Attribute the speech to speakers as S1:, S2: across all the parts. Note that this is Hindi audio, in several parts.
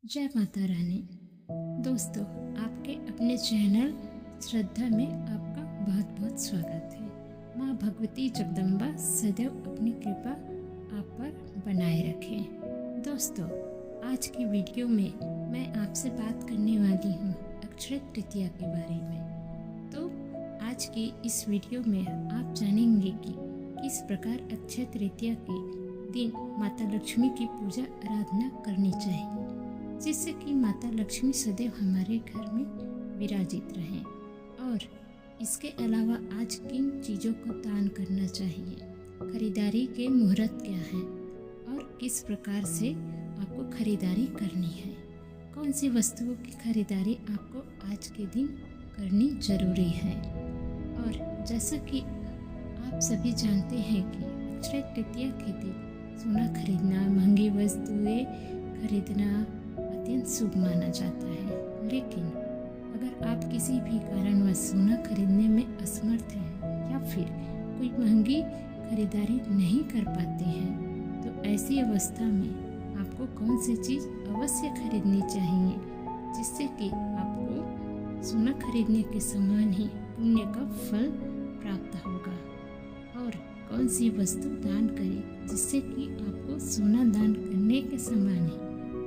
S1: जय माता रानी। दोस्तों, आपके अपने चैनल श्रद्धा में आपका बहुत बहुत स्वागत है। माँ भगवती जगदम्बा सदैव अपनी कृपा आप पर बनाए रखें। दोस्तों, आज की वीडियो में मैं आपसे बात करने वाली हूँ अक्षय तृतीया के बारे में। तो आज की इस वीडियो में आप जानेंगे कि किस प्रकार अक्षय तृतीया के दिन माता लक्ष्मी की पूजा आराधना करनी चाहिए, जिससे कि माता लक्ष्मी सदैव हमारे घर में विराजित रहें। और इसके अलावा आज किन चीज़ों को दान करना चाहिए, खरीदारी के मुहूर्त क्या हैं और किस प्रकार से आपको खरीदारी करनी है, कौन सी वस्तुओं की खरीदारी आपको आज के दिन करनी जरूरी है। और जैसा कि आप सभी जानते हैं कि अक्षय तृतीया के दिन सोना खरीदना, महंगी वस्तुएं खरीदना अत्यंत शुभ माना जाता है। लेकिन अगर आप किसी भी कारणवश सोना खरीदने में असमर्थ हैं या फिर कोई महंगी खरीदारी नहीं कर पाते हैं, तो ऐसी अवस्था में आपको कौन सी चीज़ अवश्य खरीदनी चाहिए, जिससे कि आपको सोना खरीदने के समान ही पुण्य का फल प्राप्त होगा। और कौन सी वस्तु दान करें, जिससे कि आपको सोना दान करने के समान ही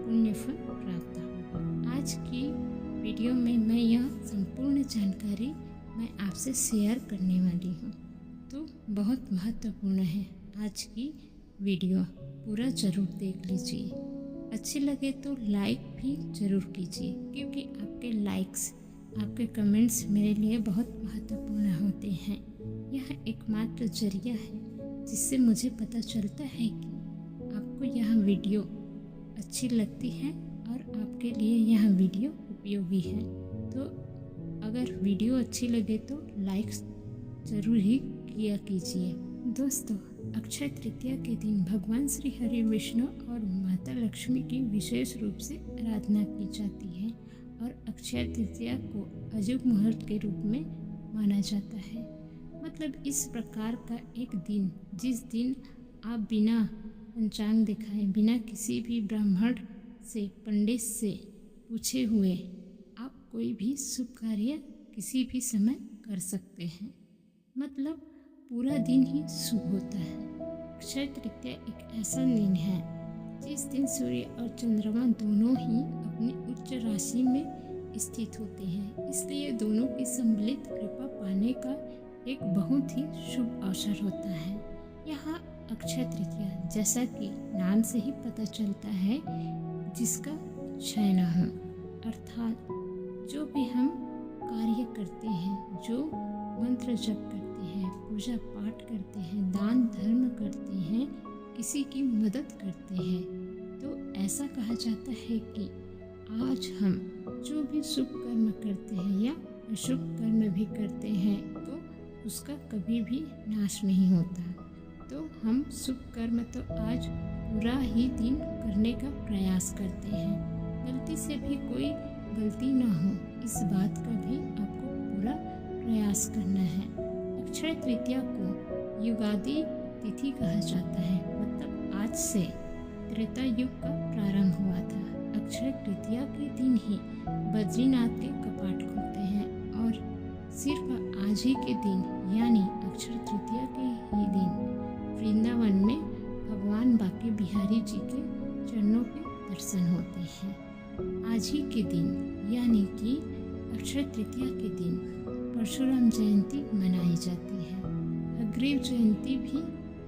S1: पुण्य फल प्राप्त होगा। आज की वीडियो में मैं यह संपूर्ण जानकारी मैं आपसे शेयर करने वाली हूँ, तो बहुत महत्वपूर्ण है आज की वीडियो। पूरा ज़रूर देख लीजिए। अच्छी लगे तो लाइक भी ज़रूर कीजिए, क्योंकि आपके लाइक्स, आपके कमेंट्स मेरे लिए बहुत महत्वपूर्ण होते हैं। यह एकमात्र जरिया है जिससे मुझे पता चलता है कि आपको यह वीडियो अच्छी लगती है और आपके लिए यह वीडियो उपयोगी है। तो अगर वीडियो अच्छी लगे तो लाइक ज़रूर ही किया कीजिए। दोस्तों, अक्षय तृतीया के दिन भगवान श्री हरि विष्णु और माता लक्ष्मी की विशेष रूप से आराधना की जाती है और अक्षय तृतीया को अशुभ मुहूर्त के रूप में माना जाता है। मतलब इस प्रकार का एक दिन जिस दिन आप बिना पंचांग दिखाए, बिना किसी भी ब्राह्मण से, पंडित से पूछे हुए आप कोई भी शुभ कार्य किसी भी समय कर सकते हैं। मतलब पूरा दिन ही शुभ होता है। अक्षय तृतीया एक ऐसा दिन है जिस दिन सूर्य और चंद्रमा दोनों ही अपनी उच्च राशि में स्थित होते हैं, इसलिए दोनों की सम्मिलित कृपा पाने का एक बहुत ही शुभ अवसर होता है। यहाँ अक्षय तृतीया, जैसा कि नाम से ही पता चलता है, जिसका क्षय न हो, अर्थात जो भी हम कार्य करते हैं, जो मंत्र जप करते हैं, पूजा पाठ करते हैं, दान धर्म करते हैं, किसी की मदद करते हैं, तो ऐसा कहा जाता है कि आज हम जो भी शुभ कर्म करते हैं या अशुभ कर्म भी करते हैं, तो उसका कभी भी नाश नहीं होता। तो हम शुभ कर्म तो आज पूरा ही दिन करने का प्रयास करते हैं। गलती से भी कोई गलती ना हो, इस बात का भी आपको पूरा प्रयास करना है। अक्षय तृतीया को युगादि तिथि कहा जाता है। मतलब आज से त्रेता युग का प्रारंभ हुआ था। अक्षय तृतीया के दिन ही बद्रीनाथ के कपाट खुलते हैं और सिर्फ आज ही के दिन, यानी अक्षय तृतीया के ही दिन वृंदावन में भगवान बांके बिहारी जी के चरणों के दर्शन होते हैं। आज ही के दिन, यानी कि अक्षय तृतीया के दिन परशुराम जयंती मनाई जाती है, अग्रिव जयंती भी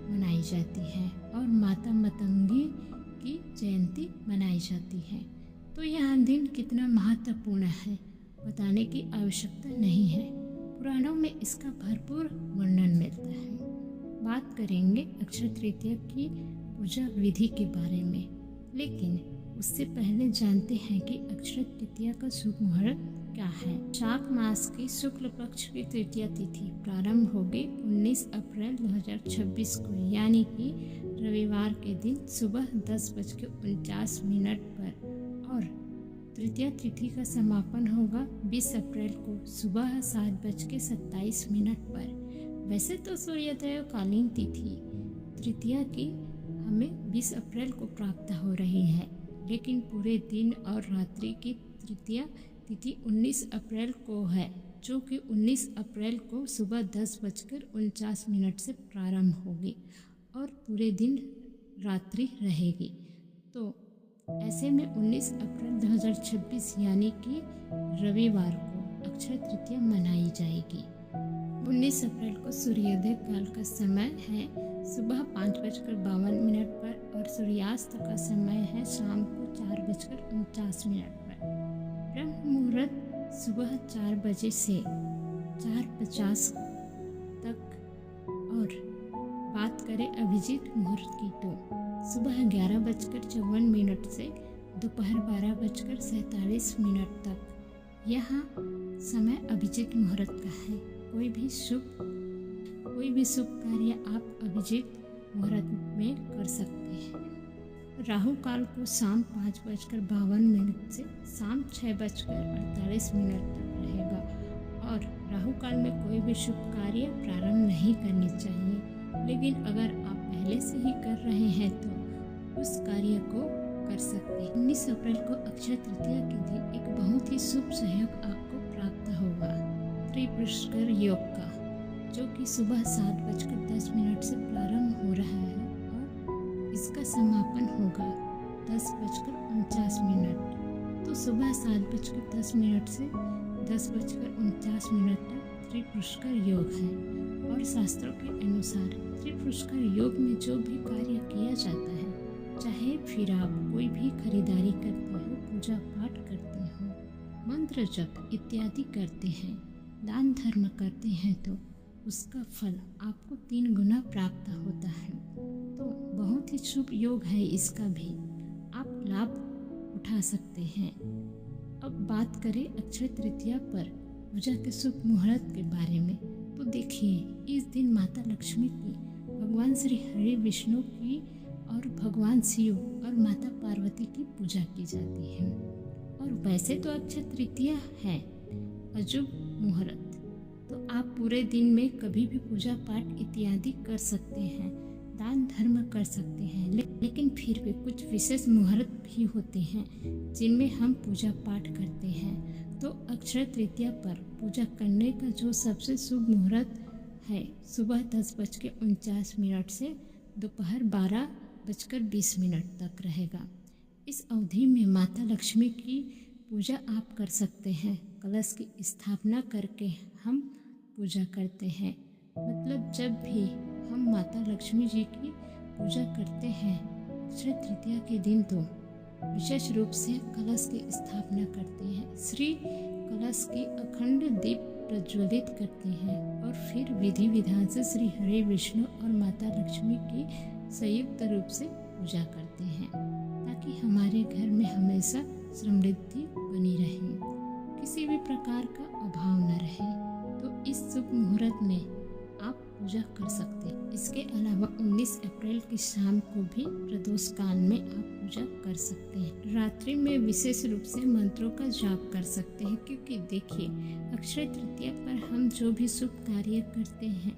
S1: मनाई जाती है और माता मतंगी की जयंती मनाई जाती है। तो यह दिन कितना महत्वपूर्ण है बताने की आवश्यकता नहीं है। पुराणों में इसका भरपूर वर्णन मिलता है। बात करेंगे अक्षय तृतीया की पूजा विधि के बारे में, लेकिन उससे पहले जानते हैं कि अक्षय तृतीया का शुभ मुहूर्त क्या है। शाक मास की शुक्ल पक्ष की तृतीया तिथि प्रारंभ होगी 19 अप्रैल 2026 को, यानी कि रविवार के दिन सुबह 10:49 पर, और तृतीया तिथि का समापन होगा 20 अप्रैल को सुबह 7:27 पर। वैसे तो सूर्योदय कालीन तिथि तृतीया की हमें 20 अप्रैल को प्राप्त हो रही है, लेकिन पूरे दिन और रात्रि की तृतीया तिथि 19 अप्रैल को है, जो कि 19 अप्रैल को सुबह 10:49 से प्रारंभ होगी और पूरे दिन रात्रि रहेगी। तो ऐसे में 19 अप्रैल 2026 यानी कि रविवार को अक्षय तृतीया मनाई जाएगी। 19 अप्रैल को सूर्योदय काल का समय है सुबह 5:52 पर और सूर्यास्त का समय है शाम को 4:49 पर। ब्रह्म मुहूर्त सुबह 4 बजे से 4:50 तक और बात करें अभिजीत मुहूर्त की तो सुबह 11:54 से दोपहर 12:47 तक यह समय अभिजीत मुहूर्त का है। कोई भी शुभ कार्य आप अभिजीत मुहूर्त में कर सकते हैं। राहु काल को शाम 5:52 से शाम 6:48 तक रहेगा और राहु काल में कोई भी शुभ कार्य प्रारंभ नहीं करनी चाहिए, लेकिन अगर आप पहले से ही कर रहे हैं तो उस कार्य को कर सकते हैं। 19 अप्रैल को अक्षय तृतीया के दिन एक बहुत ही शुभ सहयोग आपको प्राप्त होगा त्रिपुष्कर योग का, जो कि सुबह 7:10 से प्रारंभ हो रहा है और इसका समापन होगा 10:49। तो सुबह 7:10 से 10:49 तक त्रिपुष्कर योग है और शास्त्रों के अनुसार त्रिपुष्कर योग में जो भी कार्य किया जाता है, चाहे फिर आप कोई भी खरीदारी करते हो, पूजा पाठ करते हो, मंत्र जप इत्यादि करते हैं, दान धर्म करते हैं, तो उसका फल आपको 3 गुना प्राप्त होता है। तो बहुत ही शुभ योग है इसका भी, आप लाभ उठा सकते हैं। अब बात करें अक्षय तृतीया पर पूजा के शुभ मुहूर्त के बारे में, तो देखिए इस दिन माता लक्ष्मी की, भगवान श्री हरि विष्णु की और भगवान शिव और माता पार्वती की पूजा की जाती है। और वैसे तो अक्षय तृतीया है अशुभ मुहूर्त, तो आप पूरे दिन में कभी भी पूजा पाठ इत्यादि कर सकते हैं, दान धर्म कर सकते हैं, लेकिन फिर भी कुछ विशेष मुहूर्त भी होते हैं जिनमें हम पूजा पाठ करते हैं। तो अक्षय तृतीया पर पूजा करने का जो सबसे शुभ मुहूर्त है सुबह 10:49 से दोपहर 12:20 तक रहेगा। इस अवधि में माता लक्ष्मी की पूजा आप कर सकते हैं। कलश की स्थापना करके हम पूजा करते हैं, मतलब जब भी हम माता लक्ष्मी जी की पूजा करते हैं अक्षय तृतीया के दिन, तो विशेष रूप से कलश की स्थापना करते हैं, श्री कलश की अखंड दीप प्रज्वलित करते हैं और फिर विधि विधान से श्री हरि विष्णु और माता लक्ष्मी की संयुक्त रूप से पूजा करते हैं, ताकि हमारे घर में हमेशा समृद्धि बनी रहे, किसी भी प्रकार का अभाव न रहे। तो इस शुभ मुहूर्त में आप पूजा कर सकते हैं। इसके अलावा 19 अप्रैल की शाम को भी प्रदोष काल में आप पूजा कर सकते हैं। रात्रि में विशेष रूप से मंत्रों का जाप कर सकते हैं, क्योंकि देखिए अक्षय तृतीया पर हम जो भी शुभ कार्य करते हैं,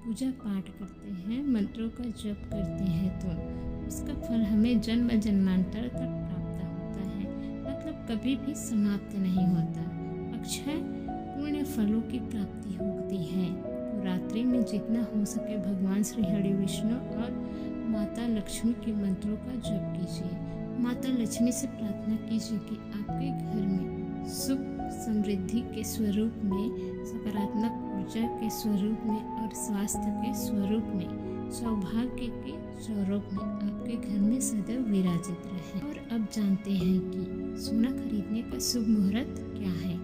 S1: पूजा पाठ करते हैं, मंत्रों का जप करते हैं, तो उसका फल हमें जन्म जन्मांतर तक प्राप्त होता है, मतलब कभी भी समाप्त नहीं होता। अक्षय पुण्य फलों की प्राप्ति होती है। तो रात्रि में जितना हो सके भगवान श्री हरि विष्णु और माता लक्ष्मी के मंत्रों का जप कीजिए। माता लक्ष्मी से प्रार्थना कीजिए कि आपके घर में सुख समृद्धि के स्वरूप में, सकारात्मक ऊर्जा के स्वरूप में और स्वास्थ्य के स्वरूप में, सौभाग्य के स्वरूप में आपके घर में सदैव विराजित रहे। और अब जानते हैं कि सोना खरीदने का शुभ मुहूर्त क्या है।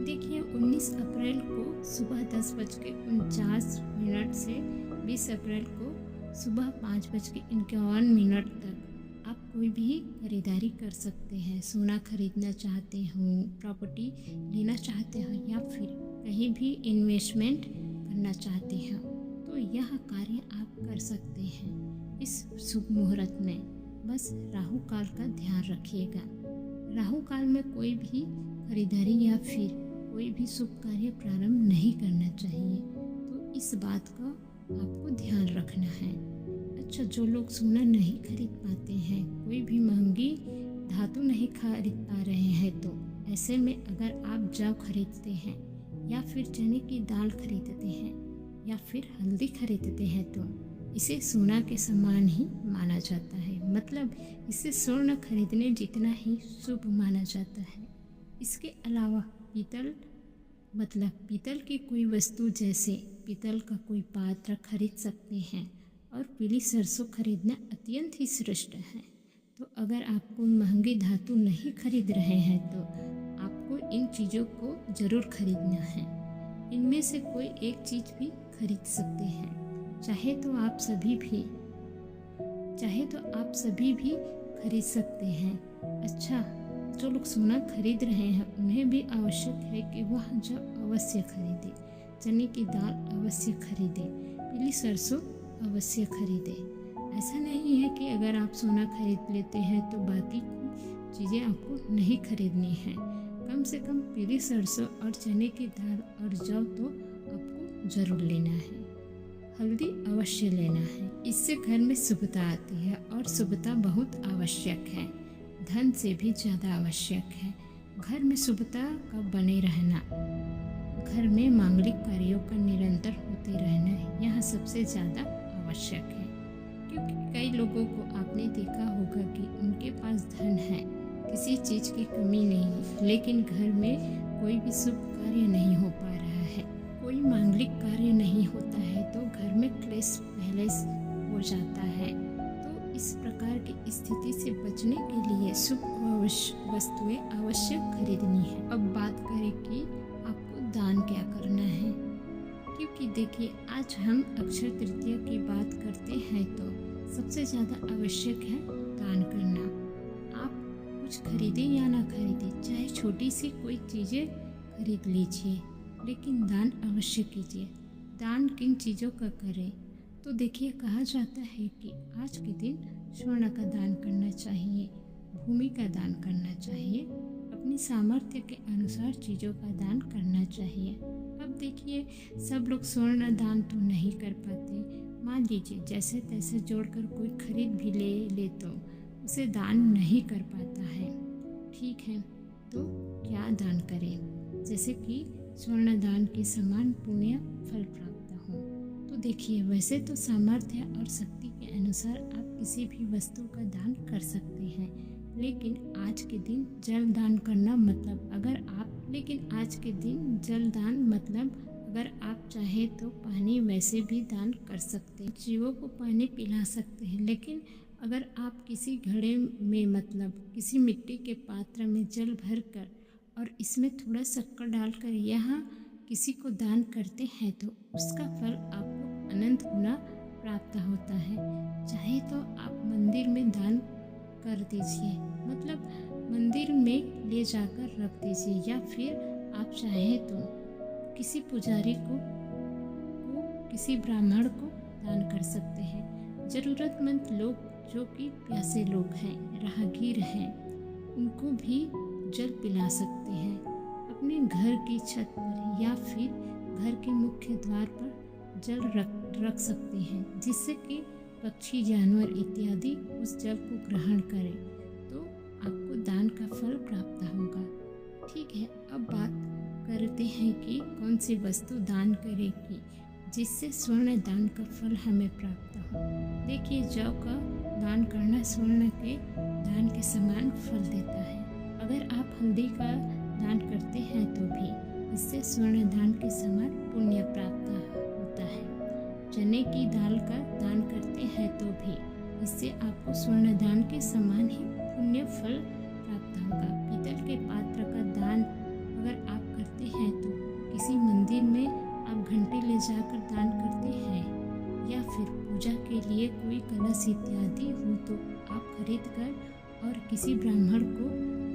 S1: देखिए 19 अप्रैल को सुबह 10:49 से 20 अप्रैल को सुबह 5:51 तक आप कोई भी खरीदारी कर सकते हैं। सोना खरीदना चाहते हो, प्रॉपर्टी लेना चाहते हो या फिर कहीं भी इन्वेस्टमेंट करना चाहते हैं, तो यह कार्य आप कर सकते हैं इस शुभ मुहूर्त में। बस राहु काल का ध्यान रखिएगा। राहु काल में कोई भी खरीदारी या फिर कोई भी शुभ कार्य प्रारंभ नहीं करना चाहिए, तो इस बात का आपको ध्यान रखना है। अच्छा, जो लोग सोना नहीं खरीद पाते हैं, कोई भी महंगी धातु नहीं खरीद पा रहे हैं तो ऐसे में अगर आप जौ खरीदते हैं या फिर चने की दाल खरीदते हैं या फिर हल्दी खरीदते हैं तो इसे सोना के समान ही माना जाता है। मतलब इसे स्वर्ण खरीदने जितना ही शुभ माना जाता है। इसके अलावा पीतल की कोई वस्तु जैसे पीतल का कोई पात्र खरीद सकते हैं और पीली सरसों खरीदना अत्यंत ही श्रेष्ठ है। तो अगर आपको महंगी धातु नहीं खरीद रहे हैं तो आपको इन चीज़ों को ज़रूर खरीदना है। इनमें से कोई एक चीज़ भी खरीद सकते हैं। चाहे तो आप सभी भी खरीद सकते हैं। अच्छा, जो लोग सोना खरीद रहे हैं उन्हें भी आवश्यक है कि वह जब अवश्य खरीदे, चने की दाल अवश्य खरीदे, पीली सरसों अवश्य खरीदे। ऐसा नहीं है कि अगर आप सोना खरीद लेते हैं तो बाकी चीज़ें आपको नहीं खरीदनी है। कम से कम पीली सरसों और चने की दाल और जौ तो आपको ज़रूर लेना है। हल्दी अवश्य लेना है। इससे घर में शुभता आती है और शुभता बहुत आवश्यक है, धन से भी ज़्यादा आवश्यक है। घर में शुभता का बने रहना, घर में मांगलिक कार्यों का निरंतर होते रहना यह सबसे ज़्यादा आवश्यक है। क्योंकि कई लोगों को आपने देखा होगा कि उनके पास धन है, किसी चीज़ की कमी नहीं है, लेकिन घर में कोई भी शुभ कार्य नहीं हो पा रहा है, कोई मांगलिक कार्य नहीं होता है तो घर में क्लेश पहले हो जाता है। तो इस प्रकार की स्थिति से बचने के लिए शुभ वस्तुएं अवश्य खरीदनी है। अब बात करें कि आपको दान क्या करना है, क्योंकि देखिए आज हम अक्षय तृतीया की बात करते हैं तो सबसे ज़्यादा आवश्यक है दान करना। आप कुछ खरीदे या ना खरीदे, चाहे छोटी सी कोई चीज़ें खरीद लीजिए, लेकिन दान अवश्य कीजिए। दान किन चीज़ों का करें तो देखिए, कहा जाता है कि आज के दिन स्वर्ण का दान करना चाहिए, भूमि का दान करना चाहिए, अपनी सामर्थ्य के अनुसार चीज़ों का दान करना चाहिए। अब देखिए, सब लोग स्वर्ण दान तो नहीं कर पाते। मान लीजिए जैसे तैसे जोड़कर कोई खरीद भी ले तो उसे दान नहीं कर पाता है। ठीक है, तो क्या दान करें? जैसे कि स्वर्ण दान के समान पुण्य फल प्राप्त हो। तो देखिए, वैसे तो सामर्थ्य और शक्ति के अनुसार आप किसी भी वस्तु का दान कर सकते हैं, लेकिन आज के दिन जल दान करना मतलब अगर आप चाहे तो पानी वैसे भी दान कर सकते हैं, जीवों को पानी पिला सकते हैं। लेकिन अगर आप किसी घड़े में किसी मिट्टी के पात्र में जल भर कर और इसमें थोड़ा शक्कर डालकर यहाँ किसी को दान करते हैं तो उसका फल आपको अनंत गुना प्राप्त होता है। चाहे तो आप मंदिर में दान कर दीजिए, मंदिर में ले जाकर रख दीजिए, या फिर आप चाहे तो किसी पुजारी को किसी ब्राह्मण को दान कर सकते हैं। ज़रूरतमंद लोग जो कि प्यासे लोग हैं, राहगीर हैं, उनको भी जल पिला सकते हैं। अपने घर की छत पर या फिर घर के मुख्य द्वार पर जल रख सकते हैं, जिससे कि पक्षी, जानवर इत्यादि उस जल को ग्रहण करें तो आपको दान का फल प्राप्त होगा। ठीक है, अब बात करते हैं कि कौन सी वस्तु दान करेगी जिससे स्वर्ण दान का फल हमें प्राप्त हो। देखिए, जौ का दान करना स्वर्ण के दान के समान फल देता है। अगर आप हल्दी का दान करते हैं तो भी इससे स्वर्ण दान के समान पुण्य प्राप्त होता है। चने की दाल का दान करते हैं तो भी इससे आपको स्वर्ण दान के समान ही पुण्य फल प्राप्त होगा। पीतल के पात्र का दान अगर आप करते हैं तो किसी मंदिर में आप घंटे ले जाकर दान करते हैं, या फिर पूजा के लिए कोई कलश इत्यादि हो तो आप खरीद कर और किसी ब्राह्मण को,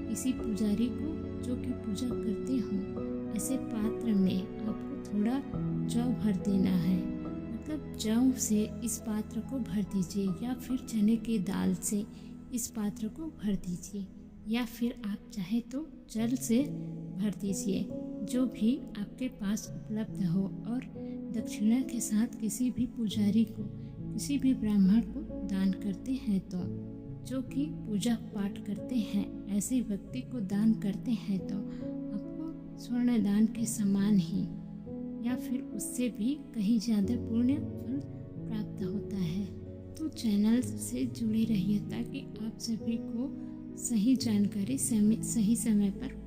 S1: किसी पुजारी को जो कि पूजा करते हों, ऐसे पात्र में आपको थोड़ा जौ भर देना है। जौ से इस पात्र को भर दीजिए, या फिर चने की दाल से इस पात्र को भर दीजिए, या फिर आप चाहे तो जल से भर दीजिए, जो भी आपके पास उपलब्ध हो। और दक्षिणा के साथ किसी भी पुजारी को, किसी भी ब्राह्मण को दान करते हैं तो जो कि पूजा पाठ करते हैं ऐसे व्यक्ति को दान करते हैं तो आपको स्वर्ण दान के समान ही या फिर उससे भी कहीं ज़्यादा पुण्य फल प्राप्त होता है। तो चैनल से जुड़े रहिए ताकि आप सभी को सही जानकारी सही समय पर